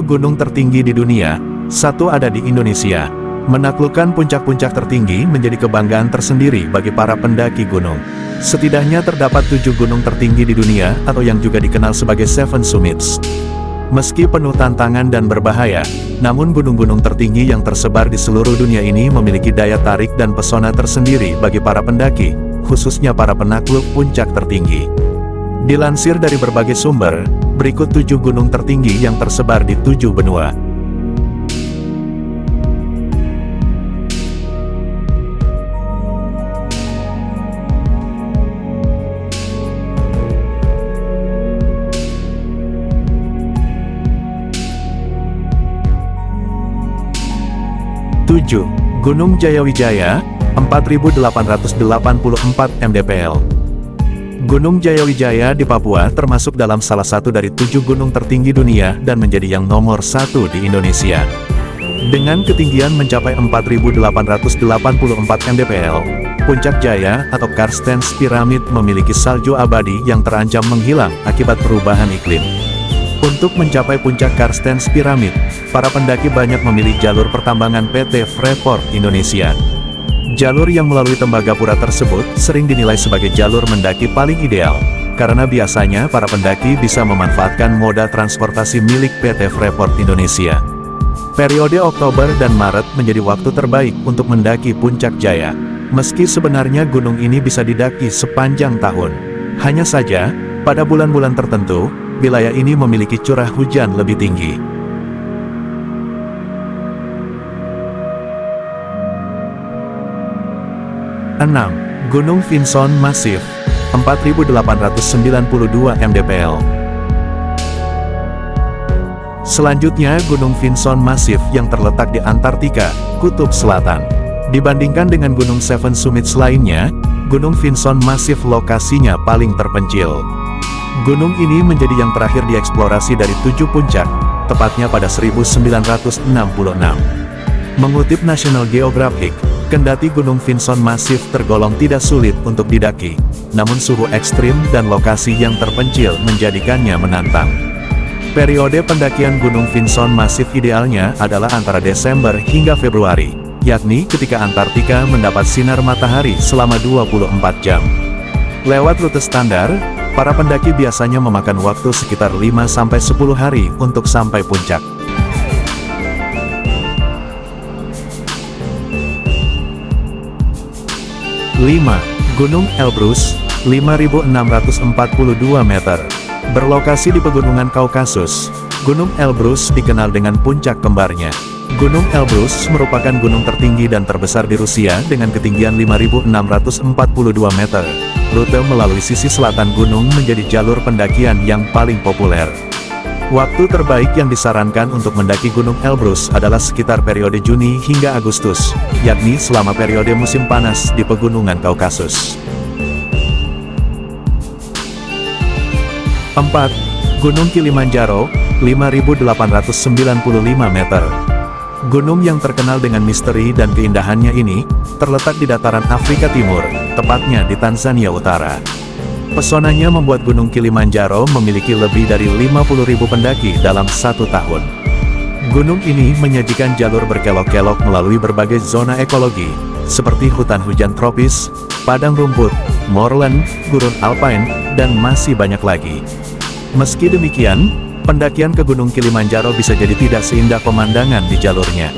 gunung tertinggi di dunia, satu ada di Indonesia. Menaklukkan puncak-puncak tertinggi menjadi kebanggaan tersendiri bagi para pendaki gunung. Setidaknya terdapat 7 gunung tertinggi di dunia, atau yang juga dikenal sebagai Seven Summits. Meski penuh tantangan dan berbahaya, namun gunung-gunung tertinggi yang tersebar di seluruh dunia ini memiliki daya tarik dan pesona tersendiri bagi para pendaki, khususnya para penakluk puncak tertinggi. Dilansir dari berbagai sumber, berikut 7 gunung tertinggi yang tersebar di 7 benua. Gunung Jayawijaya, 4.884 mdpl. Gunung Jayawijaya di Papua termasuk dalam salah satu dari 7 gunung tertinggi dunia dan menjadi yang nomor 1 di Indonesia. Dengan ketinggian mencapai 4.884 mdpl, Puncak Jaya atau Karstens Pyramid memiliki salju abadi yang terancam menghilang akibat perubahan iklim. Untuk mencapai puncak Karstens Pyramid, para pendaki banyak memilih jalur pertambangan PT Freeport Indonesia. Jalur yang melalui Tembagapura tersebut sering dinilai sebagai jalur mendaki paling ideal, karena biasanya para pendaki bisa memanfaatkan moda transportasi milik PT Freeport Indonesia. Periode Oktober dan Maret menjadi waktu terbaik untuk mendaki Puncak Jaya, meski sebenarnya gunung ini bisa didaki sepanjang tahun. Hanya saja, pada bulan-bulan tertentu, wilayah ini memiliki curah hujan lebih tinggi. Gunung Vinson Massif, 4.892 mdpl. Selanjutnya Gunung Vinson Massif yang terletak di Antartika, Kutub Selatan. Dibandingkan dengan Gunung Seven Summits lainnya, Gunung Vinson Massif lokasinya paling terpencil. Gunung ini menjadi yang terakhir dieksplorasi dari 7 puncak, tepatnya pada 1966. Mengutip National Geographic, kendati Gunung Vinson Massif tergolong tidak sulit untuk didaki, namun suhu ekstrim dan lokasi yang terpencil menjadikannya menantang. Periode pendakian Gunung Vinson Massif idealnya adalah antara Desember hingga Februari, yakni ketika Antartika mendapat sinar matahari selama 24 jam. Lewat rute standar, para pendaki biasanya memakan waktu sekitar 5-10 hari untuk sampai puncak. Gunung Elbrus, 5.642 meter. Berlokasi di pegunungan Kaukasus, Gunung Elbrus dikenal dengan puncak kembarnya. Gunung Elbrus merupakan gunung tertinggi dan terbesar di Rusia dengan ketinggian 5.642 meter. Rute melalui sisi selatan gunung menjadi jalur pendakian yang paling populer. Waktu terbaik yang disarankan untuk mendaki Gunung Elbrus adalah sekitar periode Juni hingga Agustus, yakni selama periode musim panas di pegunungan Kaukasus. 4. Gunung Kilimanjaro, 5.895 meter. Gunung yang terkenal dengan misteri dan keindahannya ini, terletak di dataran Afrika Timur, tepatnya di Tanzania Utara. Pesonanya membuat Gunung Kilimanjaro memiliki lebih dari 50.000 pendaki dalam 1 tahun. Gunung ini menyajikan jalur berkelok-kelok melalui berbagai zona ekologi, seperti hutan hujan tropis, padang rumput, moorland, gurun alpine, dan masih banyak lagi. Meski demikian, pendakian ke Gunung Kilimanjaro bisa jadi tidak seindah pemandangan di jalurnya.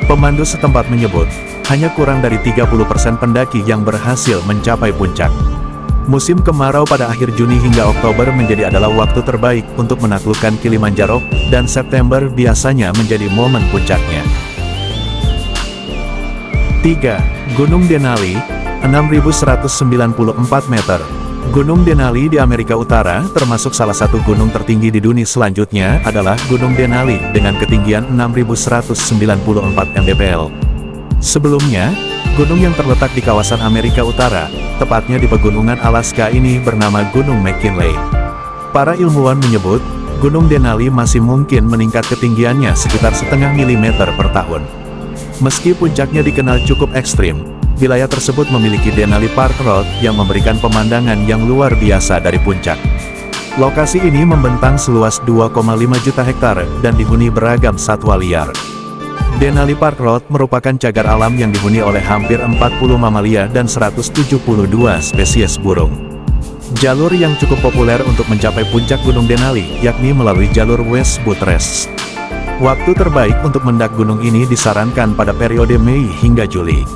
Pemandu setempat menyebut, hanya kurang dari 30% pendaki yang berhasil mencapai puncak. Musim kemarau pada akhir Juni hingga Oktober menjadi adalah waktu terbaik untuk menaklukkan Kilimanjaro, dan September biasanya menjadi momen puncaknya. 3. Gunung Denali, 6.194 meter. Gunung Denali di Amerika Utara termasuk salah satu gunung tertinggi di dunia. Selanjutnya adalah Gunung Denali dengan ketinggian 6.194 mdpl. Sebelumnya, gunung yang terletak di kawasan Amerika Utara, tepatnya di pegunungan Alaska ini bernama Gunung McKinley. Para ilmuwan menyebut, Gunung Denali masih mungkin meningkat ketinggiannya sekitar setengah milimeter per tahun. Meski puncaknya dikenal cukup ekstrim, wilayah tersebut memiliki Denali Park Road yang memberikan pemandangan yang luar biasa dari puncak. Lokasi ini membentang seluas 2,5 juta hektar dan dihuni beragam satwa liar. Denali Park Road merupakan cagar alam yang dihuni oleh hampir 40 mamalia dan 172 spesies burung. Jalur yang cukup populer untuk mencapai puncak Gunung Denali, yakni melalui jalur West Buttress. Waktu terbaik untuk mendaki gunung ini disarankan pada periode Mei hingga Juli.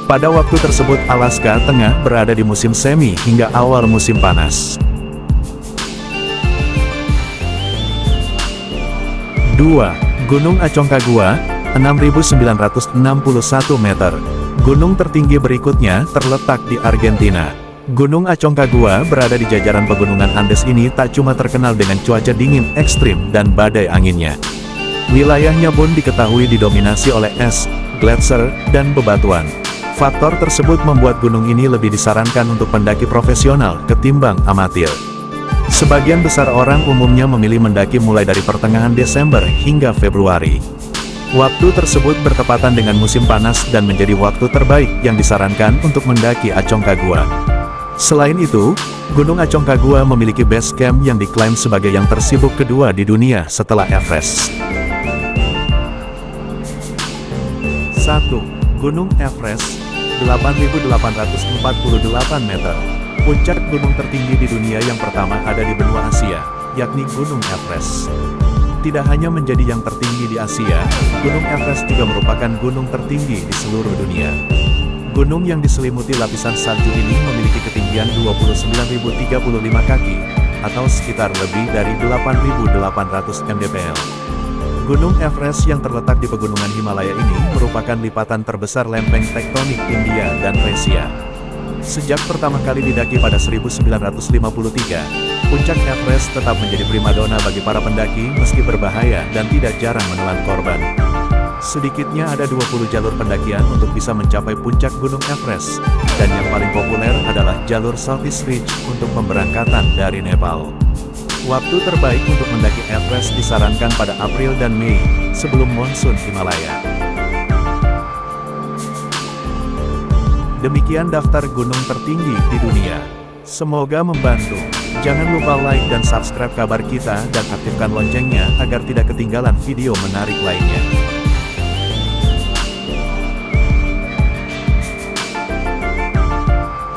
Pada waktu tersebut Alaska Tengah berada di musim semi hingga awal musim panas. 2. Gunung Aconcagua, 6.961 meter. Gunung tertinggi berikutnya terletak di Argentina. Gunung Aconcagua berada di jajaran pegunungan Andes ini tak cuma terkenal dengan cuaca dingin ekstrim dan badai anginnya. Wilayahnya pun diketahui didominasi oleh es, gletser, dan bebatuan. Faktor tersebut membuat gunung ini lebih disarankan untuk pendaki profesional ketimbang amatir. Sebagian besar orang umumnya memilih mendaki mulai dari pertengahan Desember hingga Februari. Waktu tersebut bertepatan dengan musim panas dan menjadi waktu terbaik yang disarankan untuk mendaki Aconcagua. Selain itu, Gunung Aconcagua memiliki base camp yang diklaim sebagai yang tersibuk kedua di dunia setelah Everest. 1. Gunung Everest, 8.848 meter. Puncak gunung tertinggi di dunia yang pertama ada di benua Asia, yakni Gunung Everest. Tidak hanya menjadi yang tertinggi di Asia, Gunung Everest juga merupakan gunung tertinggi di seluruh dunia. Gunung yang diselimuti lapisan salju ini memiliki ketinggian 29.035 kaki, atau sekitar lebih dari 8.800 mdpl. Gunung Everest yang terletak di pegunungan Himalaya ini merupakan lipatan terbesar lempeng tektonik India dan Malaysia. Sejak pertama kali didaki pada 1953, puncak Everest tetap menjadi primadona bagi para pendaki meski berbahaya dan tidak jarang menelan korban. Sedikitnya ada 20 jalur pendakian untuk bisa mencapai puncak Gunung Everest, dan yang paling populer adalah jalur Southeast Ridge untuk pemberangkatan dari Nepal. Waktu terbaik untuk mendaki Everest disarankan pada April dan Mei, sebelum monsun Himalaya. Demikian daftar gunung tertinggi di dunia. Semoga membantu. Jangan lupa like dan subscribe kabar kita dan aktifkan loncengnya agar tidak ketinggalan video menarik lainnya.